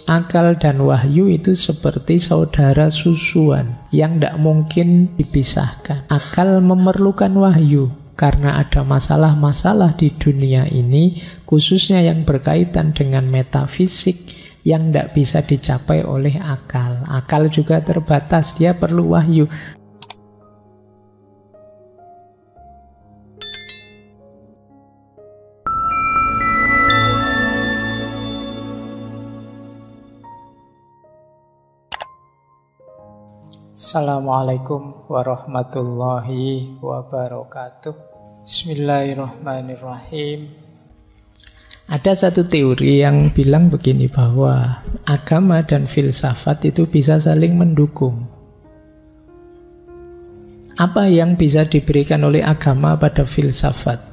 akal dan wahyu itu seperti saudara susuan yang tidak mungkin dipisahkan. Akal memerlukan wahyu karena ada masalah-masalah di dunia ini, khususnya yang berkaitan dengan metafisik yang tidak bisa dicapai oleh akal. Akal juga terbatas, dia perlu wahyu. Assalamualaikum warahmatullahi wabarakatuh. Bismillahirrahmanirrahim. Ada satu teori yang bilang begini, bahwa agama dan filsafat itu bisa saling mendukung. Apa yang bisa diberikan oleh agama pada filsafat?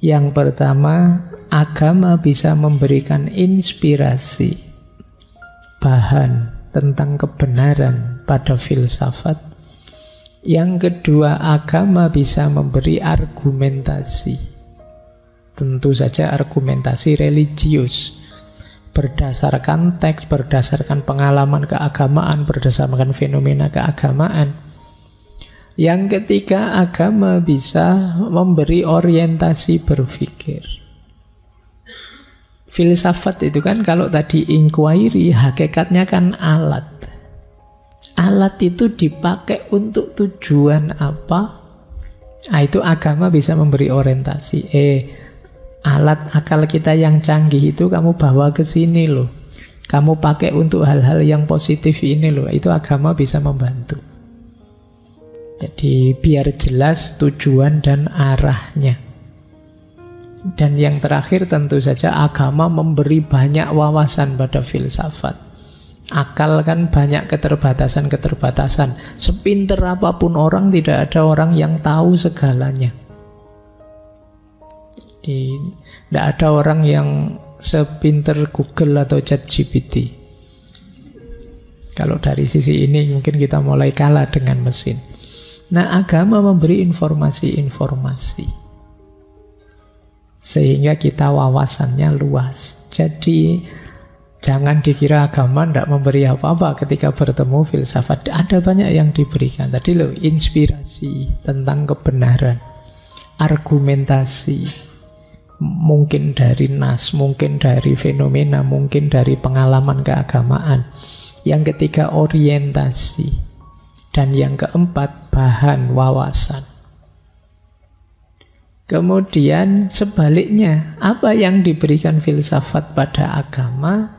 Yang pertama, agama bisa memberikan inspirasi, bahan tentang kebenaran pada filsafat. Yang kedua, agama bisa memberi argumentasi. Tentu saja argumentasi religius, berdasarkan teks, berdasarkan pengalaman keagamaan, berdasarkan fenomena keagamaan. Yang ketiga, agama bisa memberi orientasi berpikir. Filsafat itu kan kalau tadi inquiry, hakikatnya kan alat. Alat itu dipakai untuk tujuan apa? Nah, itu agama bisa memberi orientasi. Alat akal kita yang canggih itu kamu bawa ke sini loh. Kamu pakai untuk hal-hal yang positif ini loh. Itu agama bisa membantu. Jadi biar jelas tujuan dan arahnya. Dan yang terakhir tentu saja agama memberi banyak wawasan pada filsafat. Akal kan banyak keterbatasan-keterbatasan. Sepinter apapun orang, tidak ada orang yang tahu segalanya. Jadi tidak ada orang yang sepinter Google atau ChatGPT. Kalau dari sisi ini mungkin kita mulai kalah dengan mesin. Nah, agama memberi informasi-informasi sehingga kita wawasannya luas. Jadi jangan dikira agama tidak memberi apa-apa ketika bertemu filsafat. Ada banyak yang diberikan. Tadi loh, inspirasi tentang kebenaran, argumentasi, mungkin dari nas, mungkin dari fenomena, mungkin dari pengalaman keagamaan. Yang ketiga, orientasi. Dan yang keempat, bahan wawasan. Kemudian sebaliknya, apa yang diberikan filsafat pada agama?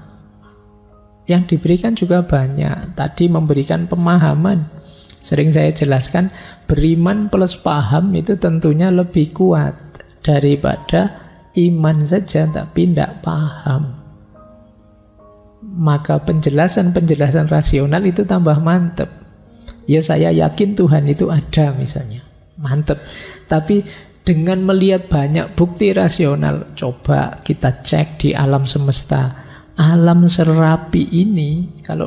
Yang diberikan juga banyak. Tadi memberikan pemahaman. Sering saya jelaskan, beriman plus paham itu tentunya lebih kuat daripada iman saja tapi tidak paham. Maka penjelasan-penjelasan rasional itu tambah mantep. Ya, saya yakin Tuhan itu ada misalnya, mantep. Tapi dengan melihat banyak bukti rasional, coba kita cek di alam semesta. Alam serapi ini kalau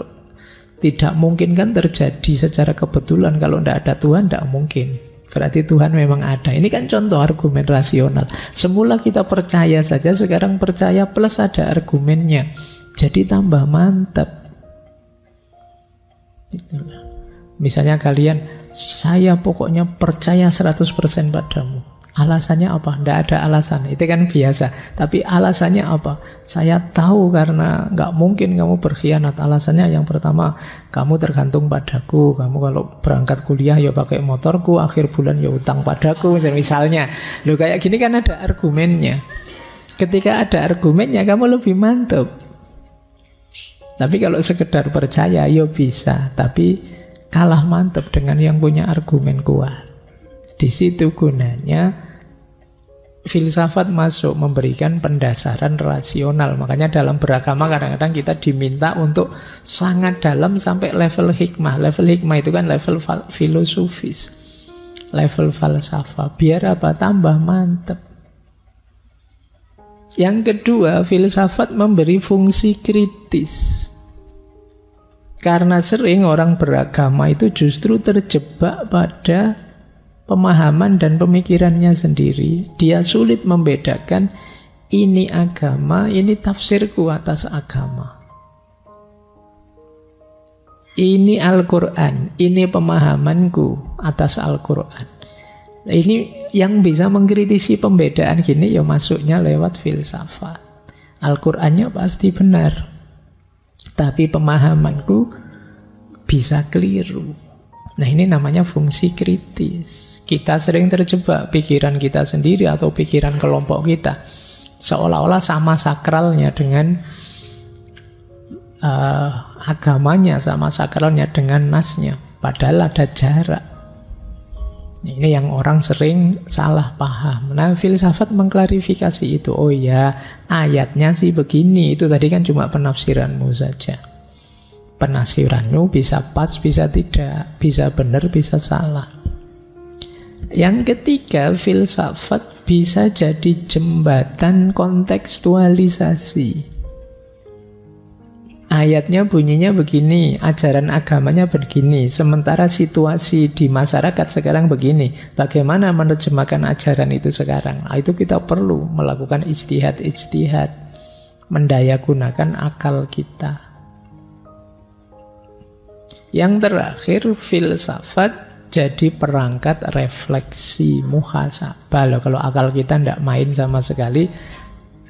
tidak mungkin kan terjadi secara kebetulan. Kalau tidak ada Tuhan, tidak mungkin. Berarti Tuhan memang ada. Ini kan contoh argumen rasional. Semula kita percaya saja, sekarang percaya plus ada argumennya. Jadi tambah mantap. Misalnya kalian, saya pokoknya percaya 100% padamu. Alasannya apa? Tidak ada alasan. Itu kan biasa. Tapi alasannya apa? Saya tahu karena nggak mungkin kamu berkhianat. Alasannya yang pertama, kamu tergantung padaku. Kamu kalau berangkat kuliah ya pakai motorku, akhir bulan ya utang padaku. Misalnya. Loh, kayak gini kan ada argumennya. Ketika ada argumennya, kamu lebih mantap. Tapi kalau sekedar percaya, ya bisa. Tapi kalah mantap dengan yang punya argumen kuat. Di situ gunanya filsafat masuk, memberikan pendasaran rasional. Makanya dalam beragama kadang-kadang kita diminta untuk sangat dalam sampai level hikmah. Level hikmah itu kan level filosofis, level falsafah. Biar apa? Tambah mantep. Yang kedua, filsafat memberi fungsi kritis. Karena sering orang beragama itu justru terjebak pada pemahaman dan pemikirannya sendiri. Dia sulit membedakan ini agama, ini tafsirku atas agama. Ini Al-Quran, ini pemahamanku atas Al-Quran. Ini yang bisa mengkritisi pembedaan gini ya masuknya lewat filsafat. Al-Qurannya pasti benar, tapi pemahamanku bisa keliru. Nah, ini namanya fungsi kritis. Kita sering terjebak pikiran kita sendiri atau pikiran kelompok kita, seolah-olah sama sakralnya dengan agamanya, sama sakralnya dengan nasnya. Padahal ada jarak. Ini yang orang sering salah paham. Nah, filsafat mengklarifikasi itu. Oh ya, ayatnya sih begini. Itu tadi kan cuma penafsiranmu saja. Penafsiranmu bisa pas, bisa tidak. Bisa benar, bisa salah. Yang ketiga, filsafat bisa jadi jembatan kontekstualisasi. Ayatnya bunyinya begini, ajaran agamanya begini, sementara situasi di masyarakat sekarang begini. Bagaimana menerjemahkan ajaran itu sekarang? Nah, itu kita perlu melakukan ijtihad, mendayagunakan akal kita. Yang terakhir, filsafat jadi perangkat refleksi muhasabah. Kalau akal kita tidak main sama sekali,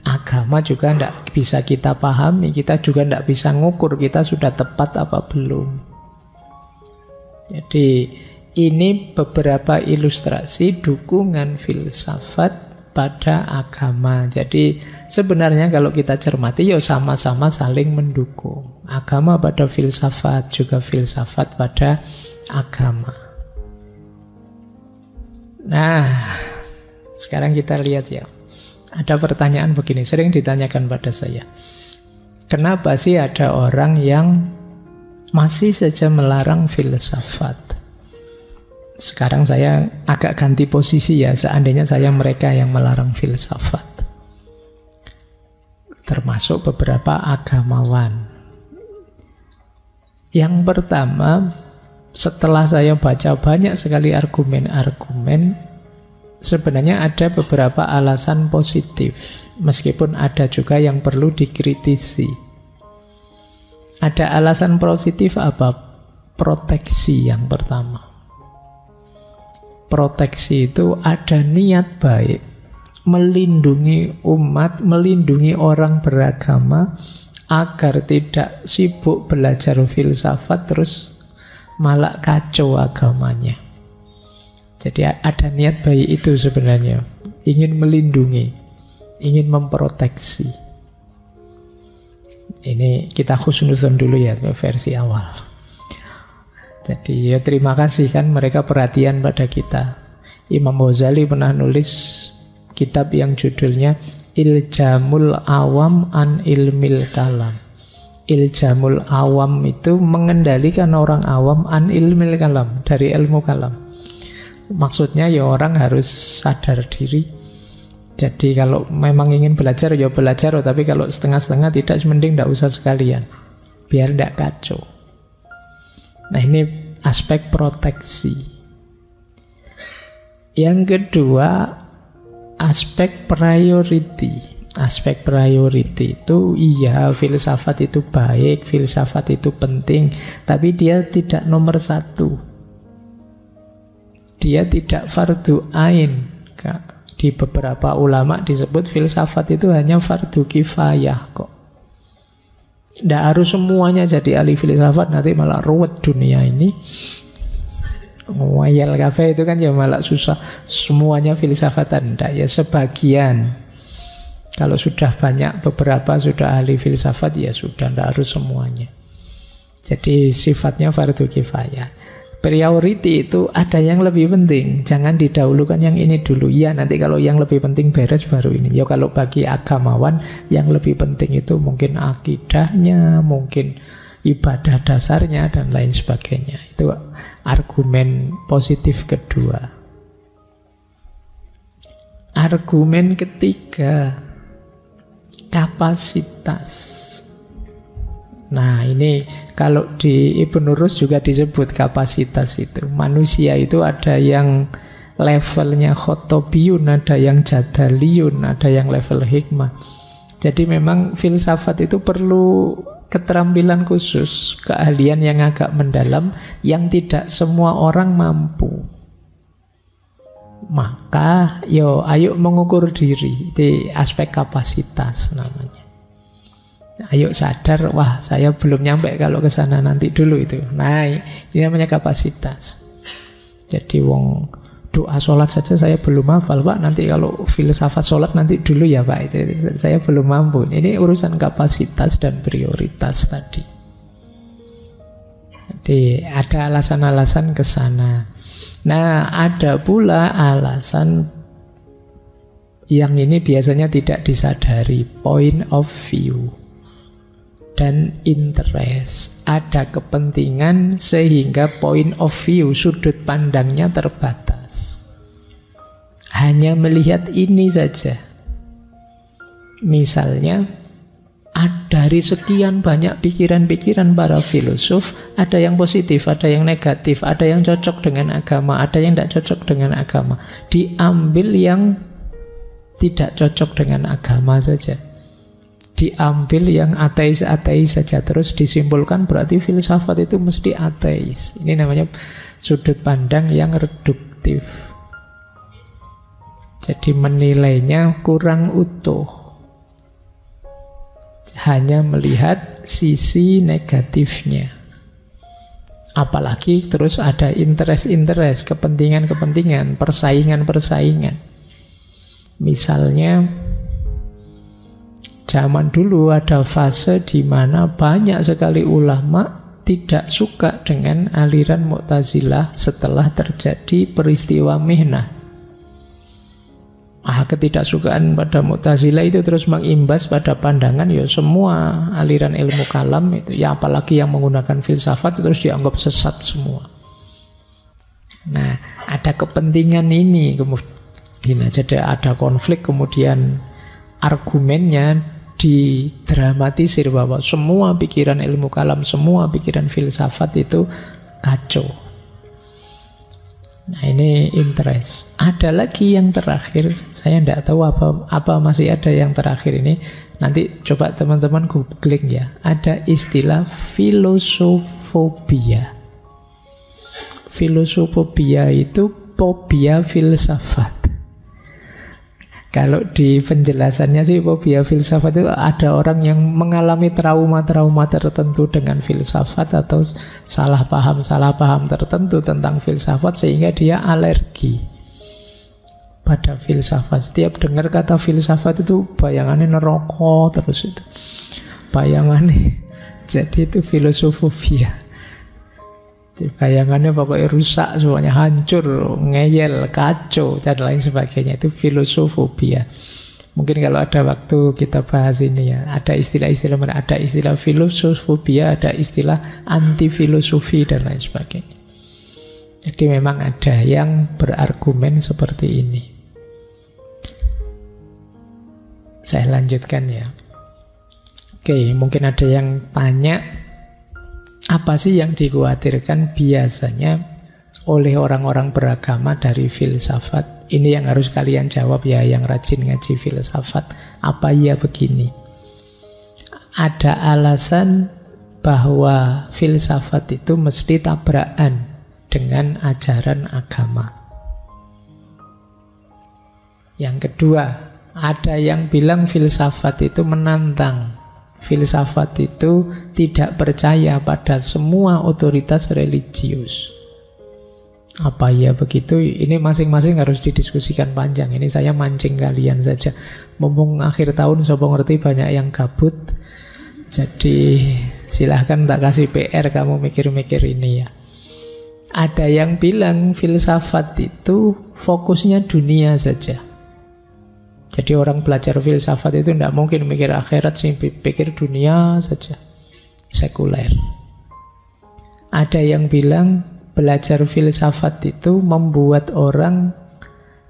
agama juga tidak bisa kita pahami, kita juga tidak bisa ngukur kita sudah tepat apa belum. Jadi ini beberapa ilustrasi dukungan filsafat pada agama. Jadi sebenarnya kalau kita cermati ya sama-sama saling mendukung. Agama pada filsafat, juga filsafat pada agama. Nah, sekarang kita lihat ya. Ada pertanyaan begini, sering ditanyakan pada saya. Kenapa sih ada orang yang masih saja melarang filsafat? Sekarang saya agak ganti posisi ya, seandainya saya mereka yang melarang filsafat. Termasuk beberapa agamawan. Yang pertama, setelah saya baca banyak sekali argumen-argumen, sebenarnya ada beberapa alasan positif, meskipun ada juga yang perlu dikritisi. Ada alasan positif apa? Proteksi yang pertama. Proteksi itu ada niat baik, melindungi umat, melindungi orang beragama, agar tidak sibuk belajar filsafat terus malah kacau agamanya. Jadi ada niat baik itu sebenarnya. Ingin melindungi, ingin memproteksi. Ini kita husnudzon dulu ya, versi awal. Jadi ya terima kasih kan mereka perhatian pada kita. Imam Ghazali pernah nulis kitab yang judulnya Iljamul Awam an Ilmil Kalam. Iljamul Awam itu mengendalikan orang awam an Ilmil Kalam, dari ilmu kalam. Maksudnya ya orang harus sadar diri. Jadi kalau memang ingin belajar ya belajar, tapi kalau setengah-setengah tidak, mending tidak usah sekalian, biar tidak kacau. Nah ini aspek proteksi. Yang kedua, aspek priority. Aspek priority itu iya, filsafat itu baik, filsafat itu penting, tapi dia tidak nomor satu. Dia tidak fardu ain. Di beberapa ulama disebut filsafat itu hanya fardu kifayah kok. Tidak harus semuanya jadi ahli filsafat, nanti malah ruwet dunia ini. Ngwayal kafe itu kan ya malah susah. Semuanya filsafatan, tidak ya sebagian. Kalau sudah banyak, beberapa sudah ahli filsafat, ya sudah, tidak harus semuanya. Jadi sifatnya fardu kifayah. Priority itu ada yang lebih penting, jangan didahulukan yang ini dulu. Ya nanti kalau yang lebih penting beres baru ini. Ya kalau bagi agamawan yang lebih penting itu mungkin akidahnya, mungkin ibadah dasarnya dan lain sebagainya. Itu argumen positif kedua. Argumen ketiga, kapasitas. Nah ini kalau di Ibnu Rus juga disebut kapasitas itu. Manusia itu ada yang levelnya khotobiyun, ada yang jadaliyun, ada yang level hikmah. Jadi memang filsafat itu perlu keterampilan khusus, keahlian yang agak mendalam, yang tidak semua orang mampu. Maka ayo mengukur diri, di aspek kapasitas namanya. Ayo sadar, wah saya belum nyampe kalau ke sana, nanti dulu itu. Nah, ini namanya kapasitas. Jadi wong doa sholat saja saya belum hafal, Pak. Nanti kalau filsafat sholat nanti dulu ya, Pak. Itu saya belum mampu. Ini urusan kapasitas dan prioritas tadi. Jadi ada alasan-alasan ke sana. Nah, ada pula alasan yang ini biasanya tidak disadari, point of view dan interest. Ada kepentingan sehingga point of view, sudut pandangnya terbatas. Hanya melihat ini saja. Misalnya, dari sekian banyak pikiran-pikiran para filosof, ada yang positif, ada yang negatif, ada yang cocok dengan agama, ada yang tidak cocok dengan agama. Diambil yang tidak cocok dengan agama saja. Diambil yang ateis-ateis saja. Terus disimpulkan berarti filsafat itu mesti ateis. Ini namanya sudut pandang yang reduktif. Jadi menilainya kurang utuh. Hanya melihat sisi negatifnya. Apalagi terus ada interest-interest, kepentingan-kepentingan, persaingan-persaingan. Misalnya, zaman dulu ada fase di mana banyak sekali ulama tidak suka dengan aliran Mu'tazilah setelah terjadi peristiwa Mihnah. Ketidaksukaan pada Mu'tazilah itu terus mengimbas pada pandangan semua aliran ilmu kalam itu, apalagi yang menggunakan filsafat itu terus dianggap sesat semua. Nah, ada kepentingan ini kemudian jadi ada konflik, kemudian argumennya didramatisir bahwa semua pikiran ilmu kalam, semua pikiran filsafat itu kacau. Nah, ini interest. Ada lagi yang terakhir, saya tidak tahu apa masih ada yang terakhir ini. Nanti coba teman-teman googling ya. Ada istilah filosofobia. Filosofobia itu fobia filsafat. Kalau di penjelasannya sih fobia filsafat itu ada orang yang mengalami trauma-trauma tertentu dengan filsafat atau salah paham tertentu tentang filsafat sehingga dia alergi pada filsafat. Setiap dengar kata filsafat itu bayangannya neraka terus itu. Bayangannya. Jadi itu filosofobia. Bayangannya pokoknya rusak, semuanya hancur, ngeyel, kacau, dan lain sebagainya. Itu filosofobia. Mungkin kalau ada waktu kita bahas ini ya. Ada istilah-istilah, ada istilah filosofobia, ada istilah anti-filosofi, dan lain sebagainya. Jadi memang ada yang berargumen seperti ini. Saya lanjutkan ya. Oke, mungkin ada yang tanya, apa sih yang dikhawatirkan biasanya oleh orang-orang beragama dari filsafat? Ini yang harus kalian jawab ya, yang rajin ngaji filsafat. Apa iya begini? Ada alasan bahwa filsafat itu mesti tabrakan dengan ajaran agama. Yang kedua, ada yang bilang filsafat itu menantang. Filsafat itu tidak percaya pada semua otoritas religius. Apa ya begitu? Ini masing-masing harus didiskusikan panjang. Ini saya mancing kalian saja. Mumpung akhir tahun, sopo ngerti banyak yang gabut. Jadi silahkan tak kasih PR kamu mikir-mikir ini ya. Ada yang bilang filsafat itu fokusnya dunia saja. Jadi orang belajar filsafat itu tidak mungkin mikir akhirat sih, pikir dunia saja, sekuler. Ada yang bilang belajar filsafat itu membuat orang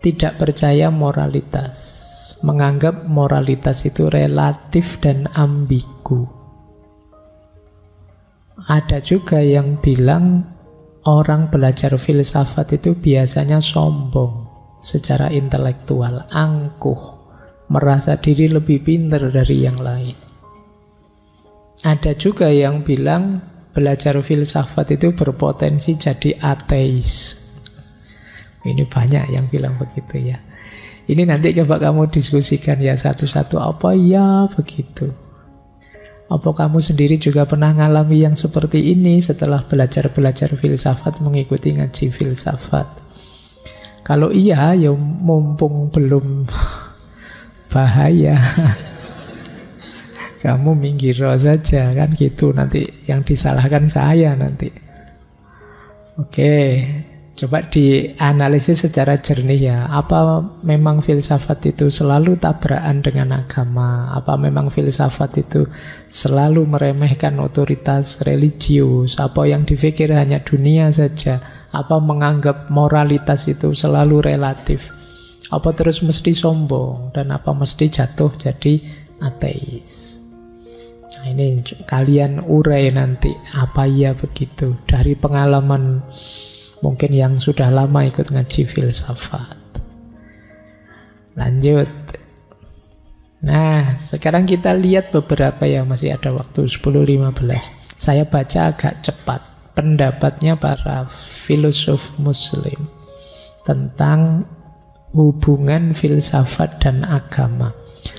tidak percaya moralitas, menganggap moralitas itu relatif dan ambigu. Ada juga yang bilang orang belajar filsafat itu biasanya sombong secara intelektual, angkuh, merasa diri lebih pintar dari yang lain. Ada juga yang bilang belajar filsafat itu berpotensi jadi ateis. Ini banyak yang bilang begitu ya. Ini nanti coba kamu diskusikan ya satu-satu, apa ya begitu. Apa kamu sendiri juga pernah ngalami yang seperti ini setelah belajar-belajar filsafat, mengikuti ngaji filsafat? Kalau iya, ya mumpung belum bahaya, kamu minggir saja, kan gitu. Nanti yang disalahkan saya nanti. Oke, coba dianalisis secara jernih ya. Apa memang filsafat itu selalu tabrakan dengan agama? Apa memang filsafat itu selalu meremehkan otoritas religius? Apa yang dipikir hanya dunia saja? Apa menganggap moralitas itu selalu relatif? Apa terus mesti sombong? Dan apa mesti jatuh jadi ateis? Nah, ini kalian urai nanti. Apa iya begitu? Dari pengalaman mungkin yang sudah lama ikut ngaji filsafat. Lanjut. Nah, sekarang kita lihat beberapa yang masih ada waktu 10-15. Saya baca agak cepat pendapatnya para filosof muslim tentang hubungan filsafat dan agama.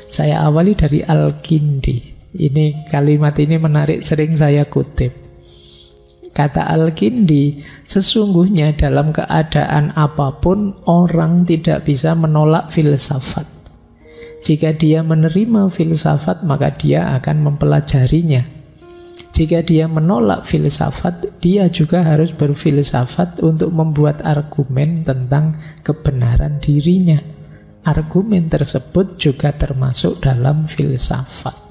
Saya awali dari Al-Kindi. Ini kalimat ini menarik, sering saya kutip. Kata Al-Kindi, sesungguhnya dalam keadaan apapun orang tidak bisa menolak filsafat. Jika dia menerima filsafat, maka dia akan mempelajarinya. Jika dia menolak filsafat, dia juga harus berfilsafat untuk membuat argumen tentang kebenaran dirinya. Argumen tersebut juga termasuk dalam filsafat.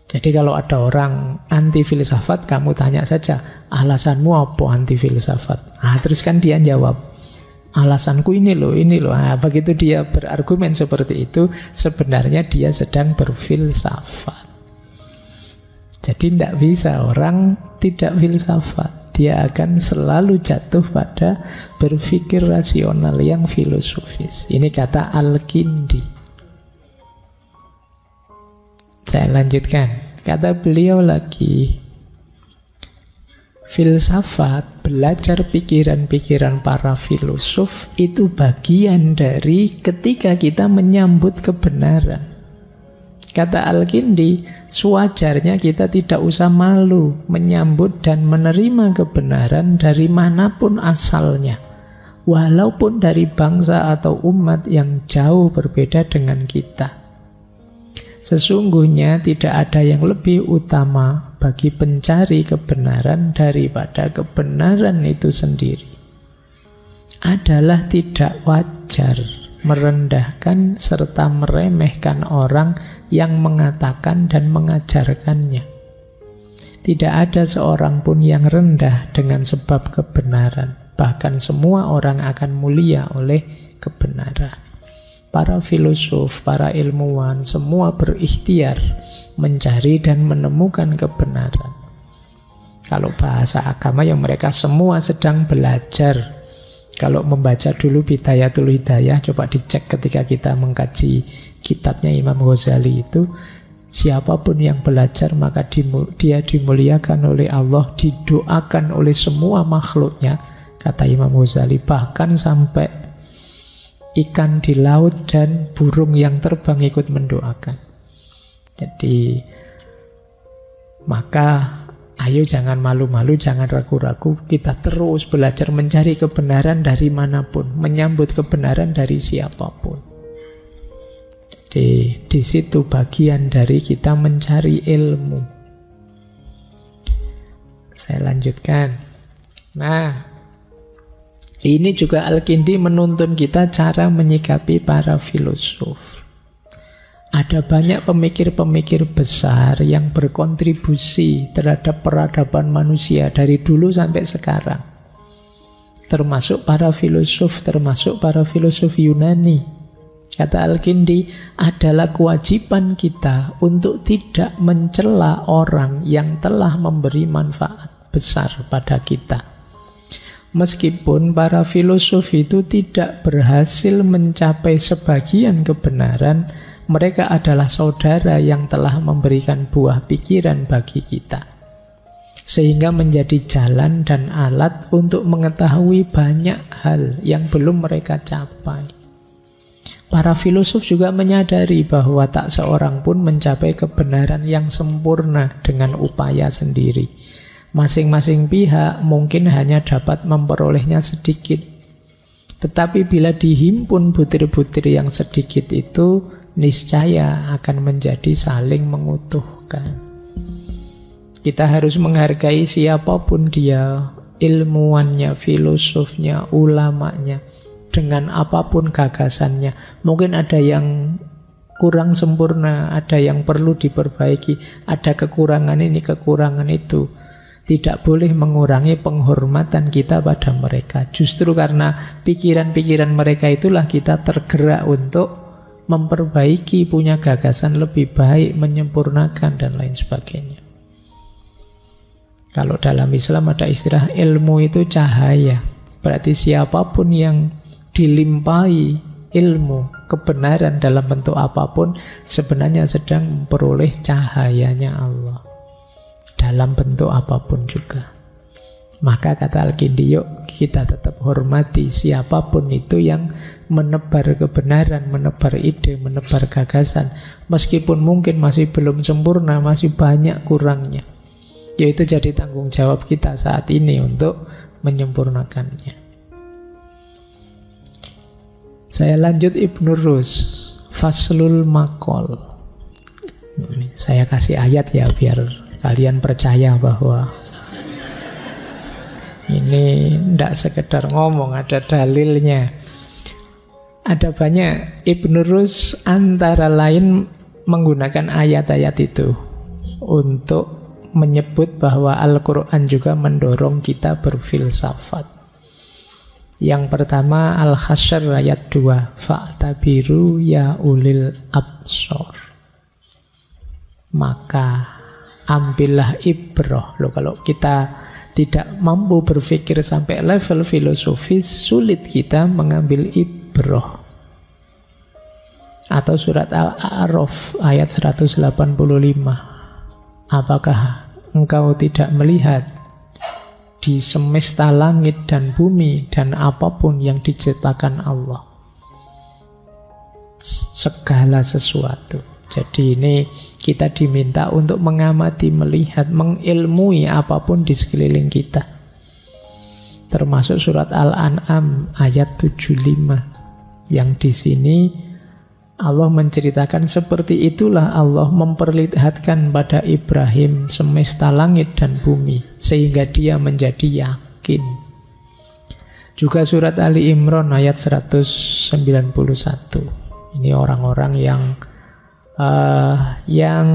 Jadi kalau ada orang anti filsafat, kamu tanya saja, alasanmu apa anti filsafat? Nah, terus kan dia jawab, alasanku ini loh, ini loh. Nah, begitu dia berargumen seperti itu, sebenarnya dia sedang berfilsafat. Jadi tidak bisa orang tidak filsafat. Dia akan selalu jatuh pada berpikir rasional yang filosofis. Ini kata Al-Kindi. Saya lanjutkan. Kata beliau lagi, filsafat, belajar pikiran-pikiran para filosof itu bagian dari ketika kita menyambut kebenaran. Kata Al-Kindi, sewajarnya kita tidak usah malu menyambut dan menerima kebenaran dari manapun asalnya, walaupun dari bangsa atau umat yang jauh berbeda dengan kita. Sesungguhnya tidak ada yang lebih utama bagi pencari kebenaran daripada kebenaran itu sendiri. Adalah tidak wajar merendahkan serta meremehkan orang yang mengatakan dan mengajarkannya. Tidak ada seorang pun yang rendah dengan sebab kebenaran. Bahkan semua orang akan mulia oleh kebenaran. Para filosof, para ilmuwan, semua berikhtiar mencari dan menemukan kebenaran. Kalau bahasa agama yang mereka semua sedang belajar. Kalau membaca dulu Bidayatul Hidayah, coba dicek ketika kita mengkaji kitabnya Imam Ghazali itu, siapapun yang belajar maka dia dimuliakan oleh Allah, didoakan oleh semua makhluknya, kata Imam Ghazali, bahkan sampai ikan di laut dan burung yang terbang ikut mendoakan. Jadi maka ayo jangan malu-malu, jangan ragu-ragu, kita terus belajar mencari kebenaran dari manapun, menyambut kebenaran dari siapapun. Jadi di situ bagian dari kita mencari ilmu. Saya lanjutkan. Nah, ini juga Al-Kindi menuntun kita cara menyikapi para filosof. Ada banyak pemikir-pemikir besar yang berkontribusi terhadap peradaban manusia dari dulu sampai sekarang. Termasuk para filosof Yunani. Kata Al-Kindi, adalah kewajiban kita untuk tidak mencela orang yang telah memberi manfaat besar pada kita. Meskipun para filosof itu tidak berhasil mencapai sebagian kebenaran, mereka adalah saudara yang telah memberikan buah pikiran bagi kita, sehingga menjadi jalan dan alat untuk mengetahui banyak hal yang belum mereka capai. Para filosof juga menyadari bahwa tak seorang pun mencapai kebenaran yang sempurna dengan upaya sendiri. Masing-masing pihak mungkin hanya dapat memperolehnya sedikit. Tetapi bila dihimpun butir-butir yang sedikit itu, niscaya akan menjadi saling mengutuhkan. Kita harus menghargai siapapun dia, ilmuwannya, filosofnya, ulamanya, dengan apapun gagasannya. Mungkin ada yang kurang sempurna, ada yang perlu diperbaiki, ada kekurangan ini, kekurangan itu. Tidak boleh mengurangi penghormatan kita pada mereka. Justru karena pikiran-pikiran mereka itulah kita tergerak untuk memperbaiki, punya gagasan lebih baik, menyempurnakan, dan lain sebagainya. Kalau dalam Islam ada istilah ilmu itu cahaya. Berarti siapapun yang dilimpahi ilmu, kebenaran dalam bentuk apapun, sebenarnya sedang memperoleh cahayanya Allah dalam bentuk apapun juga. Maka kata Al-Kindi, yuk kita tetap hormati siapapun itu yang menebar kebenaran, menebar ide, menebar gagasan, meskipun mungkin masih belum sempurna, masih banyak kurangnya. Yaitu jadi tanggung jawab kita saat ini untuk menyempurnakannya. Saya lanjut Ibnu Rus, Faslul Maqol. Saya kasih ayat ya biar kalian percaya bahwa ini tidak sekedar ngomong, ada dalilnya. Ada banyak. Ibnu Rus antara lain menggunakan ayat-ayat itu untuk menyebut bahwa Al-Quran juga mendorong kita berfilsafat. Yang pertama Al-Hasyr ayat 2, fa'tabiru ya ulil absor. Maka ambillah ibrah. Loh, kalau kita tidak mampu berpikir sampai level filosofis, sulit kita mengambil ibrah. Atau surat Al-A'raf ayat 185. Apakah engkau tidak melihat di semesta langit dan bumi dan apapun yang diciptakan Allah, segala sesuatu. Jadi ini kita diminta untuk mengamati, melihat, mengilmui apapun di sekeliling kita. Termasuk surat Al-An'am ayat 75, yang di sini Allah menceritakan seperti itulah Allah memperlihatkan pada Ibrahim semesta langit dan bumi, sehingga dia menjadi yakin. Juga surat Ali Imran ayat 191. Ini orang-orang yang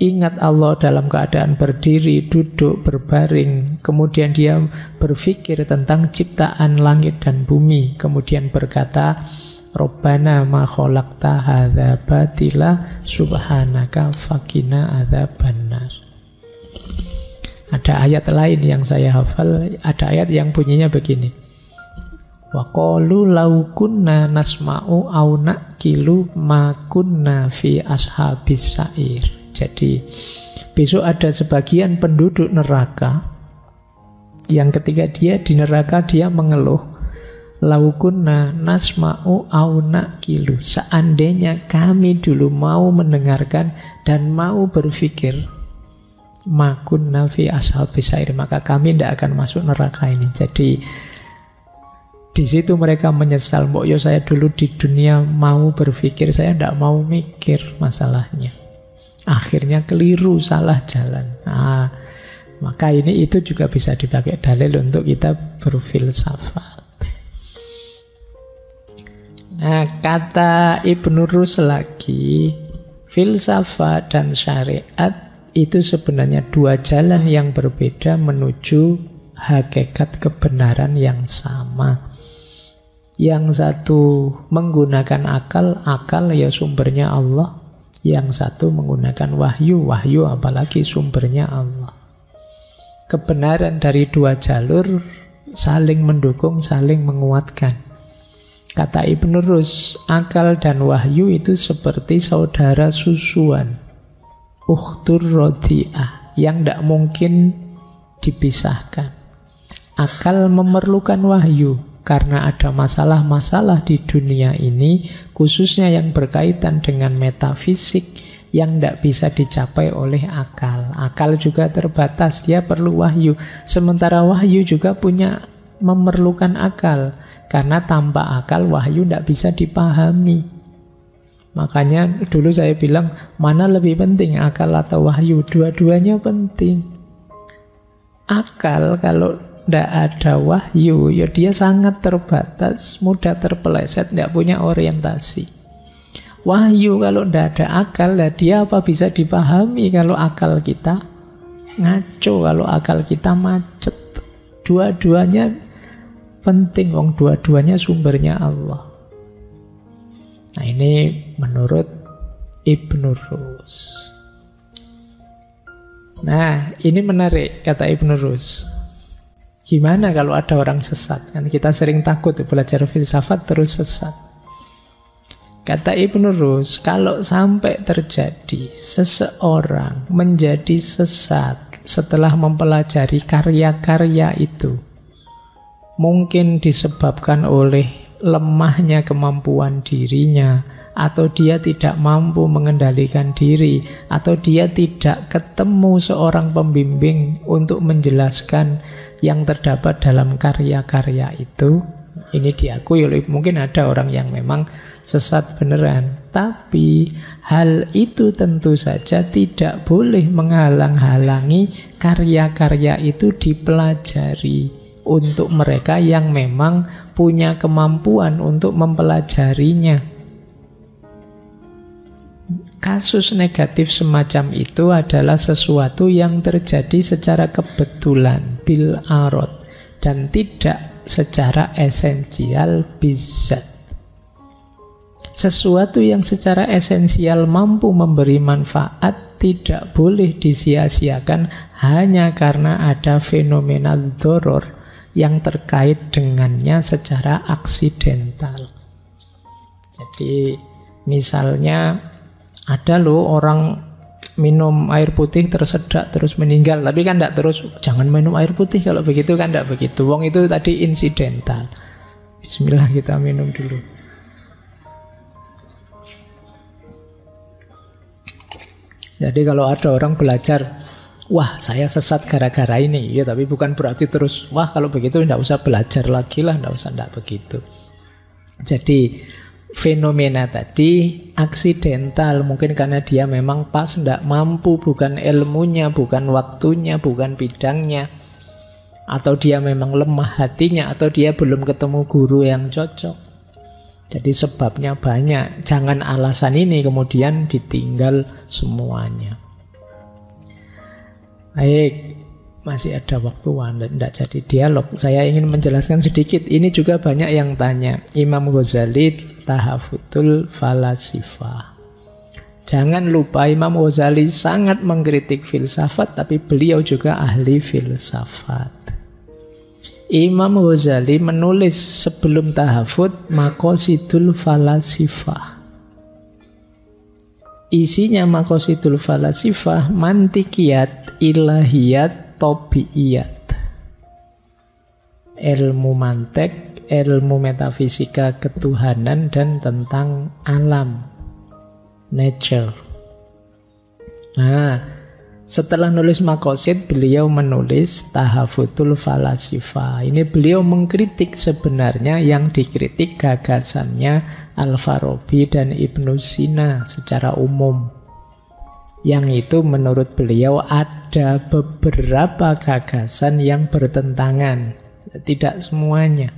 ingat Allah dalam keadaan berdiri, duduk, berbaring. Kemudian dia berpikir tentang ciptaan langit dan bumi. Kemudian berkata, Rabbana ma khalaqta hadza batila subhanaka faqina adzabannar. Ada ayat lain yang saya hafal, ada ayat yang bunyinya begini. Wa qalu law kunna nasma'u aw naqilu ma kunna fi ashabis sa'ir. Jadi besok ada sebagian penduduk neraka yang ketika dia di neraka dia mengeluh, laukunna nasma'u au naqilu, seandainya kami dulu mau mendengarkan dan mau berpikir, makunna fi ashabis sa'ir, maka kami tidak akan masuk neraka ini. Jadi di situ mereka menyesal, mbok yo saya dulu di dunia mau berpikir, saya tidak mau mikir masalahnya. Akhirnya keliru, salah jalan. Nah, maka itu juga bisa dipakai dalil untuk kita berfilsafat. Nah, kata Ibnu Rus lagi, filsafat dan syariat itu sebenarnya dua jalan yang berbeda menuju hakikat kebenaran yang sama. Yang satu menggunakan akal, akal ya sumbernya Allah. Yang satu menggunakan wahyu, wahyu apalagi sumbernya Allah. Kebenaran dari dua jalur saling mendukung, saling menguatkan. Kata Ibnu Rus, akal dan wahyu itu seperti saudara susuan, ukhtur rodi'ah, yang tidak mungkin dipisahkan. Akal memerlukan wahyu karena ada masalah-masalah di dunia ini, khususnya yang berkaitan dengan metafisik, yang tidak bisa dicapai oleh akal. Akal juga terbatas, dia perlu wahyu. Sementara wahyu juga memerlukan akal, karena tanpa akal wahyu tidak bisa dipahami. Makanya dulu saya bilang, mana lebih penting, akal atau wahyu? Dua-duanya penting. Akal kalau tidak ada wahyu, ya dia sangat terbatas, mudah terpeleset, tidak punya orientasi. Wahyu kalau tidak ada akal, ya dia apa bisa dipahami kalau akal kita ngaco, kalau akal kita macet. Dua-duanya penting, wong dua-duanya sumbernya Allah. Nah ini menurut Ibnu Rus. Nah ini menarik kata Ibnu Rus. Gimana kalau ada orang sesat? Kan kita sering takut belajar filsafat terus sesat. Kata Ibnu Rus, kalau sampai terjadi seseorang menjadi sesat setelah mempelajari karya-karya itu, mungkin disebabkan oleh lemahnya kemampuan dirinya, atau dia tidak mampu mengendalikan diri, atau dia tidak ketemu seorang pembimbing untuk menjelaskan yang terdapat dalam karya-karya itu. Ini diakui oleh, mungkin ada orang yang memang sesat beneran, tapi hal itu tentu saja tidak boleh menghalang-halangi karya-karya itu dipelajari untuk mereka yang memang punya kemampuan untuk mempelajarinya. Kasus negatif semacam itu adalah sesuatu yang terjadi secara kebetulan, bil arad, dan tidak secara esensial bizat. Sesuatu yang secara esensial mampu memberi manfaat tidak boleh disia-siakan hanya karena ada fenomena dzaror yang terkait dengannya secara aksidental. Jadi misalnya ada loh orang minum air putih tersedak terus meninggal, tapi kan tidak terus jangan minum air putih kalau begitu, kan tidak begitu. Wong itu tadi insidental. Bismillah, kita minum dulu. Jadi kalau ada orang belajar, wah saya sesat gara-gara ini, ya tapi bukan berarti terus, wah kalau begitu tidak usah belajar lagi lah, tidak usah, tidak begitu. Jadi fenomena tadi aksidental, mungkin karena dia memang pas tidak mampu, bukan ilmunya, bukan waktunya, bukan bidangnya, atau dia memang lemah hatinya, atau dia belum ketemu guru yang cocok. Jadi sebabnya banyak. Jangan alasan ini kemudian ditinggal semuanya. Baik, masih ada waktu, tidak jadi dialog. Saya ingin menjelaskan sedikit. Ini juga banyak yang tanya. Imam Ghazali, Tahafutul Falasifah. Jangan lupa Imam Ghazali sangat mengkritik filsafat, tapi beliau juga ahli filsafat. Imam Ghazali menulis sebelum Tahafut Maqasidul Falasifah. Isinya Maqasidul Falasifah mantikiyat, ilahiyat, tabiiyat. Ilmu mantek, ilmu metafisika ketuhanan, dan tentang alam, nature. Nah, setelah nulis Maqasid, beliau menulis Tahafutul Falasifah. Ini beliau mengkritik sebenarnya, yang dikritik gagasannya Al-Farabi dan Ibnu Sina secara umum. Yang itu menurut beliau ada beberapa gagasan yang bertentangan, tidak semuanya.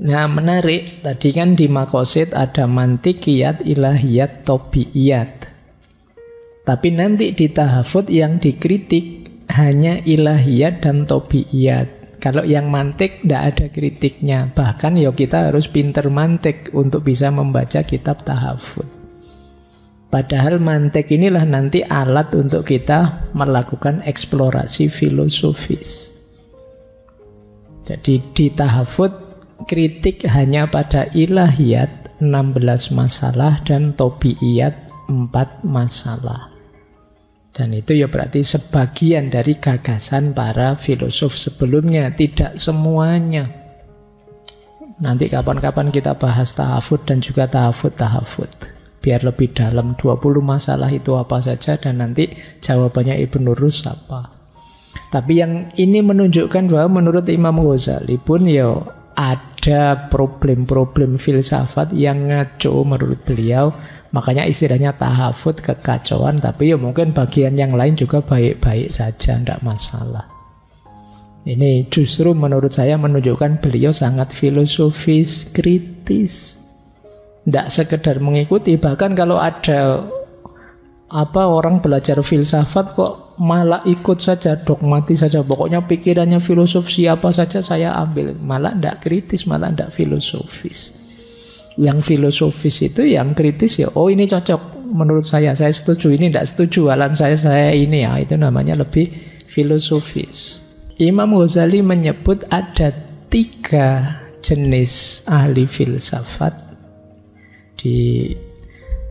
Nah menarik, tadi kan di Maqasid ada mantikiyat, ilahiyat, tabiiyat. Tapi nanti di Tahafut yang dikritik hanya ilahiyat dan tabiiyat. Kalau yang mantik tidak ada kritiknya. Bahkan ya kita harus pinter mantik untuk bisa membaca kitab Tahafut. Padahal mantik inilah nanti alat untuk kita melakukan eksplorasi filosofis. Jadi di tahafudz kritik hanya pada ilahiyat 16 masalah dan tobiiyat 4 masalah. Dan itu ya berarti sebagian dari gagasan para filosof sebelumnya, tidak semuanya. Nanti kapan-kapan kita bahas tahafudz dan juga tahafudz. Biar lebih dalam 20 masalah itu apa saja dan nanti jawabannya Ibnu Rus apa. Tapi yang ini menunjukkan bahwa menurut Imam Ghazali pun ya ada problem-problem filsafat yang ngaco menurut beliau. Makanya istilahnya tahafudz kekacauan, tapi ya mungkin bagian yang lain juga baik-baik saja, tidak masalah. Ini justru menurut saya menunjukkan beliau sangat filosofis, kritis. Tidak sekedar mengikuti, bahkan kalau ada orang belajar filsafat kok malah ikut saja, dogmatis saja, pokoknya pikirannya filosof siapa saja saya ambil, malah tidak kritis, malah tidak filosofis. Yang filosofis itu yang kritis ya, oh ini cocok menurut saya setuju, ini tidak setuju, alan saya ini ya, itu namanya lebih filosofis. Imam Ghazali menyebut ada 3 jenis ahli filsafat. Di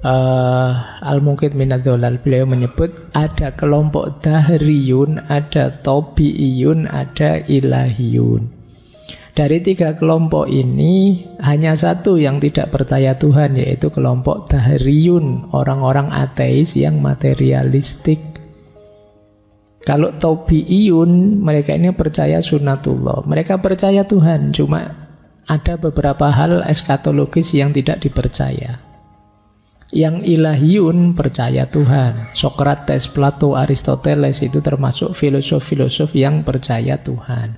Al-Munqidh Minadh Dhalal beliau menyebut ada kelompok dahriyun, ada tobi'iyun, ada ilahiyun. Dari 3 kelompok ini hanya satu yang tidak percaya Tuhan, yaitu kelompok dahriyun, orang-orang ateis yang materialistik. Kalau tobi'iyun, mereka ini percaya sunnatullah, mereka percaya Tuhan, cuma ada beberapa hal eskatologis yang tidak dipercaya. Yang ilahiyun percaya Tuhan. Sokrates, Plato, Aristoteles itu termasuk filosof-filosof yang percaya Tuhan.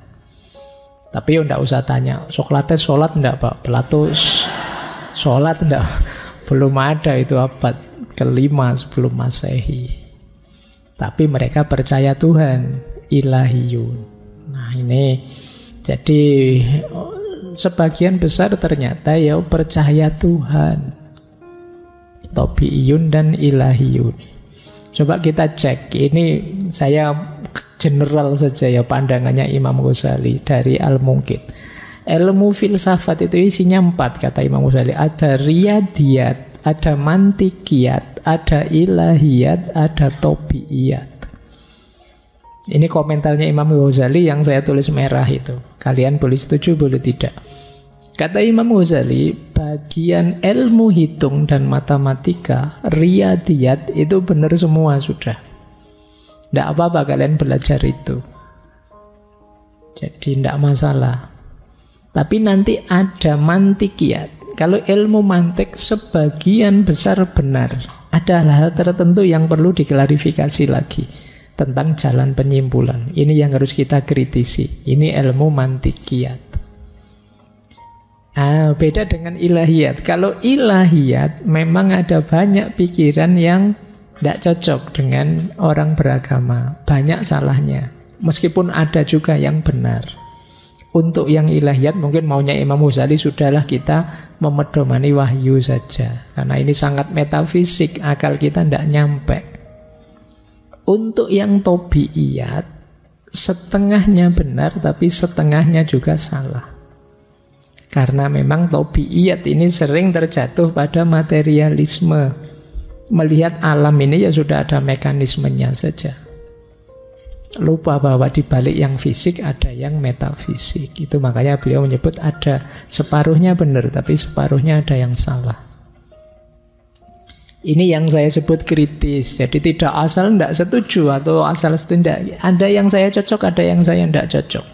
Tapi ya tidak usah tanya, Sokrates sholat tidak Pak? Plato sholat tidak? Belum ada, itu abad ke-5 sebelum Masehi. Tapi mereka percaya Tuhan, ilahiyun. Nah ini jadi sebagian besar ternyata ya percaya Tuhan, tobi'iyun dan ilahiyun. Coba kita cek, ini saya general saja ya pandangannya Imam Ghazali dari Al-Munqidh. Ilmu filsafat itu isinya 4 kata Imam Ghazali. Ada riyadiyat, ada mantikiyat, ada ilahiyat, ada tobi'iyat. Ini komentarnya Imam Ghazali yang saya tulis merah itu. Kalian boleh setuju, boleh tidak. Kata Imam Ghazali, bagian ilmu hitung dan matematika, riyadiyat itu benar semua sudah. Tidak apa-apa kalian belajar itu. Jadi tidak masalah. Tapi nanti ada mantikiyat. Kalau ilmu mantik sebagian besar benar. Ada hal-hal tertentu yang perlu diklarifikasi lagi tentang jalan penyimpulan. Ini yang harus kita kritisi. Ini ilmu mantikiyat. Beda dengan ilahiyat. Kalau ilahiyat memang ada banyak pikiran yang tidak cocok dengan orang beragama. Banyak salahnya. Meskipun ada juga yang benar. Untuk yang ilahiyat mungkin maunya Imam Ghazali, sudahlah kita memedomani wahyu saja. Karena ini sangat metafisik, akal kita tidak nyampe. Untuk yang tobi'iyat, setengahnya benar tapi setengahnya juga salah. Karena memang tobi'iyat ini sering terjatuh pada materialisme. Melihat alam ini ya sudah ada mekanismenya saja. Lupa bahwa di balik yang fisik ada yang metafisik. Itu makanya beliau menyebut ada separuhnya benar tapi separuhnya ada yang salah. Ini yang saya sebut kritis. Jadi tidak asal tidak setuju atau asal setuju. Ada yang saya cocok, ada yang saya tidak cocok.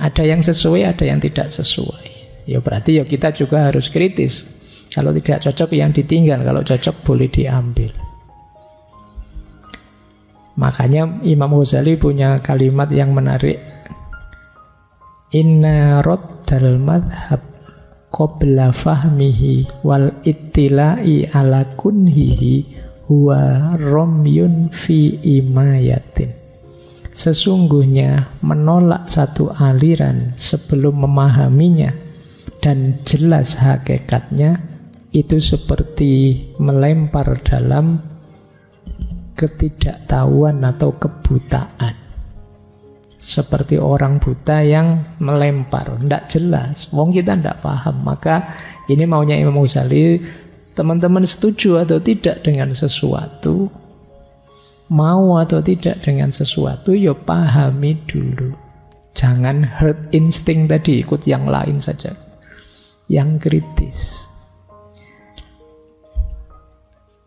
Ada yang sesuai, ada yang tidak sesuai. Ya berarti ya kita juga harus kritis. Kalau tidak cocok yang ditinggal, kalau cocok boleh diambil. Makanya Imam Ghazali punya kalimat yang menarik. Inna raddal madhab qabla fahmihi wal ittila'i ala kunhihi huwa romyun fi imayatin. Sesungguhnya menolak satu aliran sebelum memahaminya dan jelas hakikatnya itu seperti melempar dalam ketidaktahuan atau kebutaan. seperti orang buta yang melempar, tidak jelas, wong kita tidak paham. Maka ini maunya Imam Ghazali, teman-teman setuju atau tidak dengan sesuatu, mau atau tidak dengan sesuatu, ya pahami dulu. Jangan herd instinct tadi, ikut yang lain saja, yang kritis.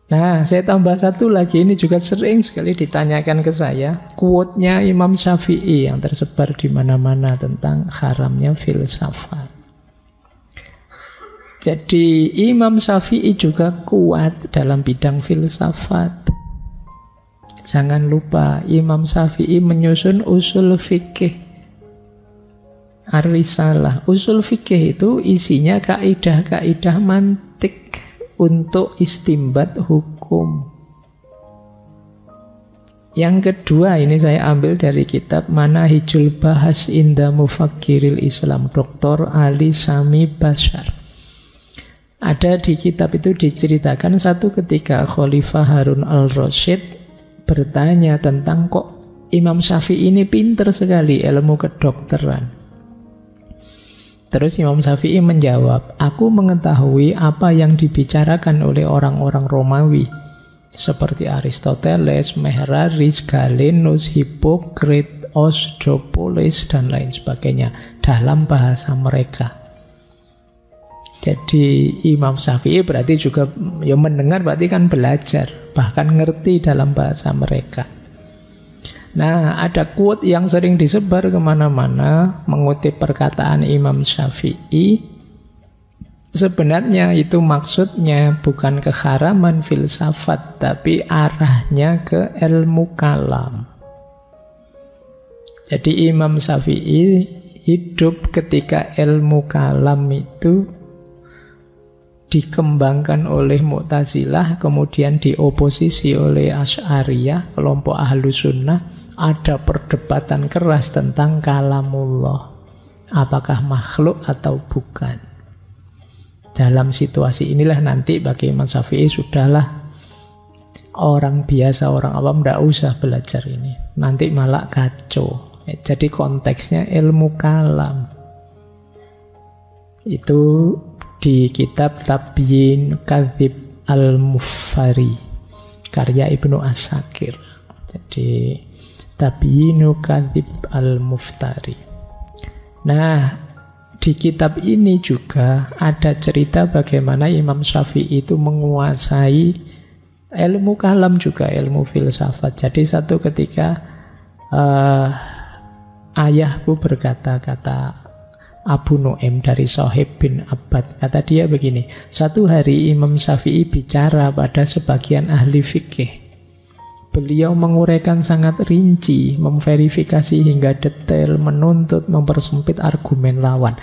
Nah, saya tambah satu lagi, ini juga sering sekali ditanyakan ke saya, quote-nya Imam Syafi'i yang tersebar di mana-mana tentang haramnya filsafat. Jadi Imam Syafi'i juga kuat dalam bidang filsafat. Jangan lupa, Imam Syafi'i menyusun usul fikih. Ar-Risalah. Usul fikih itu isinya kaidah-kaidah mantik untuk istimbat hukum. Yang kedua, ini saya ambil dari kitab Manahijul Bahas Inda Mufakkiril Islam, Dr. Ali Sami Bashar. Ada di kitab itu diceritakan satu ketika Khalifah Harun al-Rasyid bertanya tentang kok Imam Syafi'i ini pinter sekali ilmu kedokteran. Terus Imam Syafi'i menjawab, aku mengetahui apa yang dibicarakan oleh orang-orang Romawi seperti Aristoteles, Mehraris, Galenus, Hippokrit, Osdopolis, dan lain sebagainya dalam bahasa mereka. Jadi Imam Syafi'i berarti juga ya mendengar, berarti kan belajar, bahkan ngerti dalam bahasa mereka. Nah, ada quote yang sering disebar kemana-mana mengutip perkataan Imam Syafi'i. Sebenarnya itu maksudnya bukan keharaman filsafat, tapi arahnya ke ilmu kalam. Jadi Imam Syafi'i hidup ketika ilmu kalam itu dikembangkan oleh Mu'tazilah, kemudian dioposisi oleh Asy'ariyah, kelompok Ahlus Sunnah. Ada perdebatan keras tentang kalamullah, apakah makhluk atau bukan. Dalam situasi inilah nanti bagi Imam Syafi'i sudahlah, orang biasa, orang awam tidak usah belajar ini, nanti malah kacau. Jadi konteksnya ilmu kalam. Itu di kitab Tabyin Kadzib al-Muffari karya Ibnu Asakir. Jadi Tabyinu Kadzib al-Muftari. Nah, di kitab ini juga ada cerita bagaimana Imam Syafi'i itu menguasai ilmu kalam juga, ilmu filsafat. Jadi satu ketika ayahku berkata, kata Abu Nu'aim dari Sohib bin Abbad, kata dia begini, satu hari Imam Syafi'i bicara pada sebagian ahli fikih. Beliau menguraikan sangat rinci, memverifikasi hingga detail, menuntut, mempersempit argumen lawan.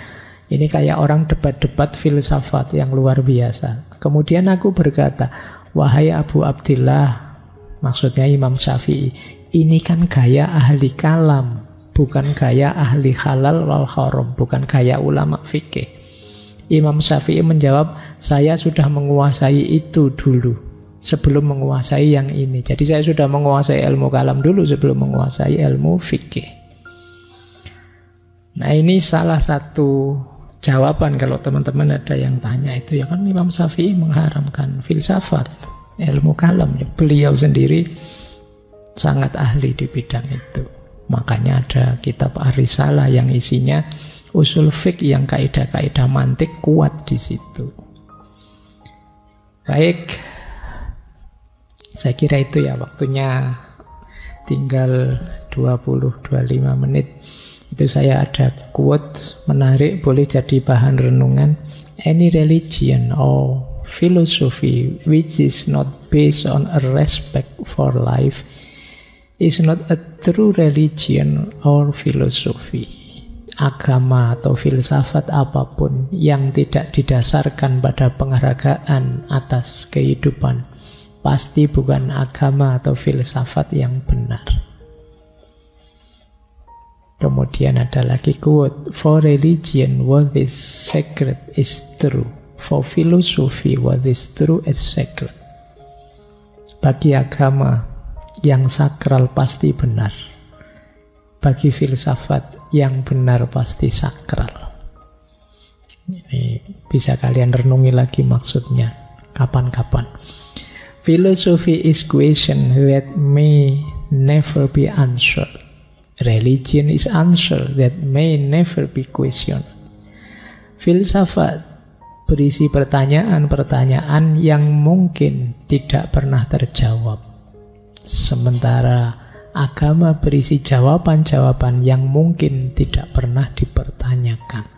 Ini kayak orang debat-debat filsafat yang luar biasa. Kemudian aku berkata, wahai Abu Abdillah, maksudnya Imam Syafi'i, ini kan gaya ahli kalam, bukan gaya ahli halal wal haram, bukan gaya ulama fikih. Imam Syafi'i menjawab, saya sudah menguasai itu dulu sebelum menguasai yang ini. Jadi saya sudah menguasai ilmu kalam dulu sebelum menguasai ilmu fikih. Nah, ini salah satu jawaban kalau teman-teman ada yang tanya itu, ya kan Imam Syafi'i mengharamkan filsafat, ilmu kalam. Ya, beliau sendiri sangat ahli di bidang itu. Makanya ada kitab Ar-Risalah yang isinya usul fiqh yang kaidah-kaidah mantik kuat di situ. Baik. Saya kira itu ya, waktunya tinggal 20-25 menit. Itu saya ada quote menarik, boleh jadi bahan renungan. Any religion or philosophy which is not based on a respect for life is not a true religion or philosophy. Agama atau filsafat apapun yang tidak didasarkan pada penghargaan atas kehidupan pasti bukan agama atau filsafat yang benar. Kemudian ada lagi quote, for religion what is sacred is true, for philosophy what is true is sacred. Bagi agama yang sakral pasti benar, Bagi filsafat yang benar pasti sakral. Ini bisa kalian renungi lagi maksudnya kapan-kapan. Philosophy is question that may never be answered. Religion is answer that may never be questioned. Filsafat berisi pertanyaan-pertanyaan yang mungkin tidak pernah terjawab. Sementara agama berisi jawaban-jawaban yang mungkin tidak pernah dipertanyakan.